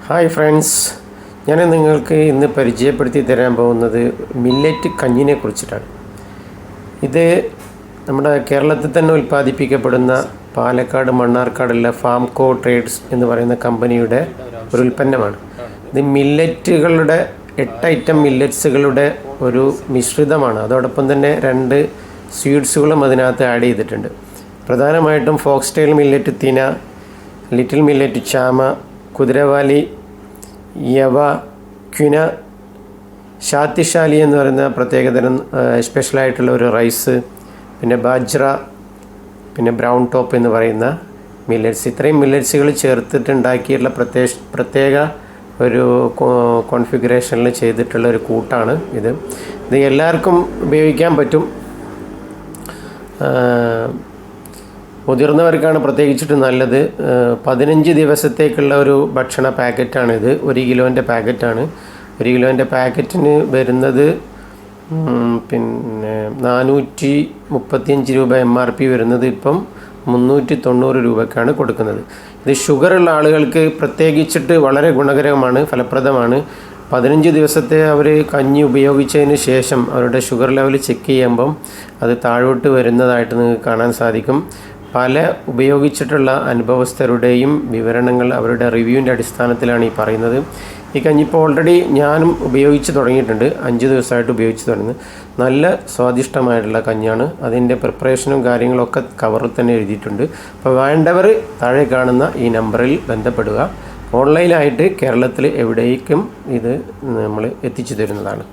Hi friends, ഞാൻ നിങ്ങൾക്ക് ഇന്ന് പരിചയപ്പെടുത്തി തരാൻ പോകുന്നത് മില്ലറ്റ് കഞ്ഞിനെ കുറിച്ചിട്ടാണ്. ഇത് നമ്മുടെ കേരളത്തിൽ തന്നെ ഉൽപ്പാദിപ്പിക്കപ്പെടുന്ന പാലക്കാട് മണ്ണാർക്കാടുള്ള ഫാംകോ ട്രേഡ്സ് എന്ന് പറയുന്ന കമ്പനിയുടെ ഒരു ഉൽപ്പന്നമാണ്. ഇത് മില്ലറ്റുകളുടെ 8 ഐറ്റം മില്ലറ്റ്സുകളുടെ ഒരു മിശ്രിതമാണ്. അതോടൊപ്പം തന്നെ 2 സ്വീറ്റ്സുകളും അതിനകത്ത് ആഡ് ചെയ്തിട്ടുണ്ട്. പ്രധാനമായിട്ടും ഫോക്സ്റ്റൈൽ മില്ലറ്റ് തിന, ലിറ്റിൽ മില്ലറ്റ് ചാമ, കുതിരവാലി, യവ, ക്വിന, ഷാത്തിശാലി എന്ന് പറയുന്ന പ്രത്യേകതരം സ്പെഷ്യലായിട്ടുള്ള ഒരു റൈസ്, പിന്നെ ബാജ്ര, പിന്നെ ബ്രൗൺ ടോപ്പ് എന്ന് പറയുന്ന മില്ലറ്റ്സ്. ഇത്രയും മില്ലറ്റ്സുകൾ ചേർത്തിട്ടുണ്ടാക്കിയിട്ടുള്ള പ്രത്യേക ഒരു കോൺഫിഗറേഷനിൽ ചെയ്തിട്ടുള്ള ഒരു കൂട്ടാണ് ഇത്. ഇത് എല്ലാവർക്കും ഉപയോഗിക്കാൻ പറ്റും. മുതിർന്നവർക്കാണ് പ്രത്യേകിച്ചിട്ട് നല്ലത്. 15 ദിവസത്തേക്കുള്ള ഒരു ഭക്ഷണ പാക്കറ്റാണിത്. 1 കിലോൻ്റെ പാക്കറ്റാണ്. 1 കിലോൻ്റെ പാക്കറ്റിന് വരുന്നത് പിന്നെ 435 രൂപ MRP വരുന്നത്. ഇപ്പം 390 രൂപയ്ക്കാണ് കൊടുക്കുന്നത്. ഇത് ഷുഗറുള്ള ആളുകൾക്ക് പ്രത്യേകിച്ചിട്ട് വളരെ ഗുണകരമാണ്, ഫലപ്രദമാണ്. 15 ദിവസത്തെ അവർ കഞ്ഞി ഉപയോഗിച്ചതിന് ശേഷം അവരുടെ ഷുഗർ ലെവൽ ചെക്ക് ചെയ്യുമ്പം അത് താഴോട്ട് വരുന്നതായിട്ട് നിങ്ങൾക്ക് കാണാൻ സാധിക്കും. പല ഉപയോഗിച്ചിട്ടുള്ള അനുഭവസ്ഥരുടെയും വിവരണങ്ങൾ അവരുടെ റിവ്യൂവിൻ്റെ അടിസ്ഥാനത്തിലാണ് ഈ പറയുന്നത്. ഈ കഞ്ഞി ഇപ്പോൾ ഓൾറെഡി ഞാനും ഉപയോഗിച്ച് തുടങ്ങിയിട്ടുണ്ട്. 5 ദിവസമായിട്ട് ഉപയോഗിച്ച് തുടങ്ങി. നല്ല സ്വാദിഷ്ടമായിട്ടുള്ള കഞ്ഞിയാണ്. അതിൻ്റെ പ്രിപ്പറേഷനും കാര്യങ്ങളൊക്കെ കവറിൽ തന്നെ എഴുതിയിട്ടുണ്ട്. അപ്പോൾ വേണ്ടവർ താഴെ കാണുന്ന ഈ നമ്പറിൽ ബന്ധപ്പെടുക. ഓൺലൈനായിട്ട് കേരളത്തിൽ എവിടേക്കും ഇത് നമ്മൾ എത്തിച്ചു തരുന്നതാണ്.